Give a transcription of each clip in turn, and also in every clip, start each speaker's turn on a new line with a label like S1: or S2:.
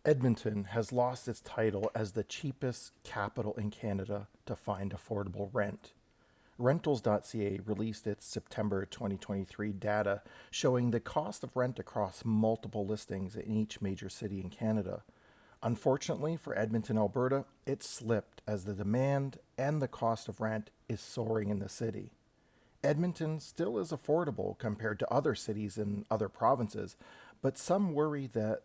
S1: Edmonton has lost its title as the cheapest capital in Canada to find affordable rent. Rentals.ca released its September 2023 data showing the cost of rent across multiple listings in each major city in Canada. Unfortunately for Edmonton, Alberta, it slipped as the demand and the cost of rent is soaring in the city. Edmonton still is affordable compared to other cities in other provinces, but some worry that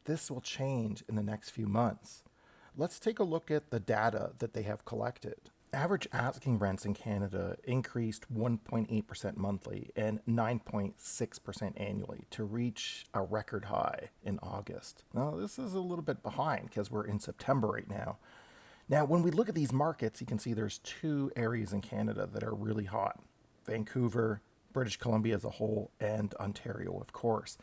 S1: this will change in the next few months. Let's take a look at the data that they have collected. Average asking rents in Canada increased 1.8% monthly and 9.6% annually to reach a record high in August. Now, this is a little bit behind because we're in September right now. Now, when we look at these markets, you can see there's two areas in Canada that are really hot: Vancouver, British Columbia as a whole, and Ontario, of course.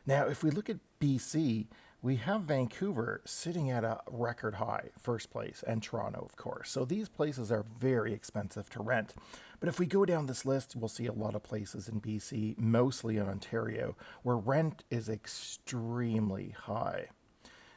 S1: Now, if we look at BC, we have Vancouver sitting at a record high, first place, and Toronto, of course. So these places are very expensive to rent. But if we go down this list, we'll see a lot of places in BC, mostly in Ontario, where rent is extremely high.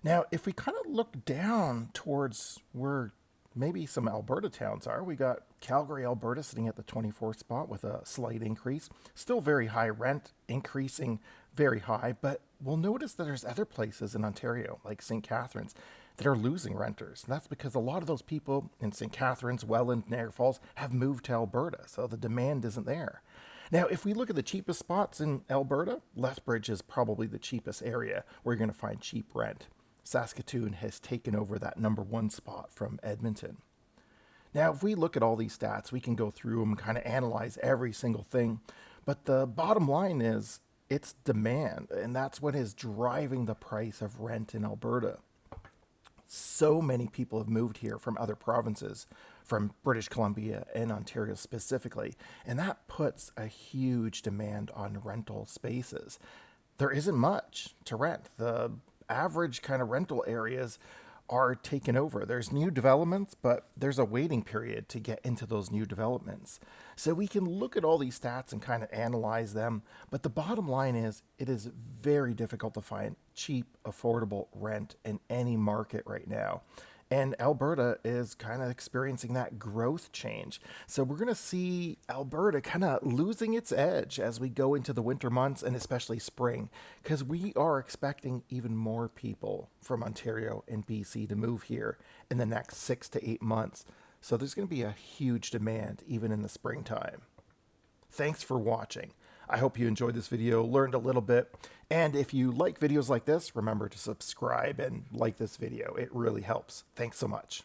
S1: Now, if we kind of look down towards where maybe some Alberta towns are, we got Calgary, Alberta sitting at the 24th spot with a slight increase. Still very high rent, increasing very high, but we'll notice that there's other places in Ontario, like St. Catharines, that are losing renters. And that's because a lot of those people in St. Catharines, Welland, Niagara Falls have moved to Alberta, so the demand isn't there. Now, if we look at the cheapest spots in Alberta, Lethbridge is probably the cheapest area where you're going to find cheap rent. Saskatoon has taken over that number one spot from Edmonton. Now, if we look at all these stats, we can go through them and kind of analyze every single thing. But the bottom line is it's demand, and that's what is driving the price of rent in Alberta. So many people have moved here from other provinces, from British Columbia and Ontario specifically, and that puts a huge demand on rental spaces. There isn't much to rent. The average kind of rental areas are taken over. There's new developments, but there's a waiting period to get into those new developments. So we can look at all these stats and kind of analyze them, but the bottom line is it is very difficult to find cheap, affordable rent in any market right now. And Alberta is kind of experiencing that growth change. So we're going to see Alberta kind of losing its edge as we go into the winter months and especially spring, because we are expecting even more people from Ontario and BC to move here in the next 6 to 8 months. So there's going to be a huge demand even in the springtime. Thanks for watching. I hope you enjoyed this video, learned a little bit, and if you like videos like this, remember to subscribe and like this video. It really helps. Thanks so much.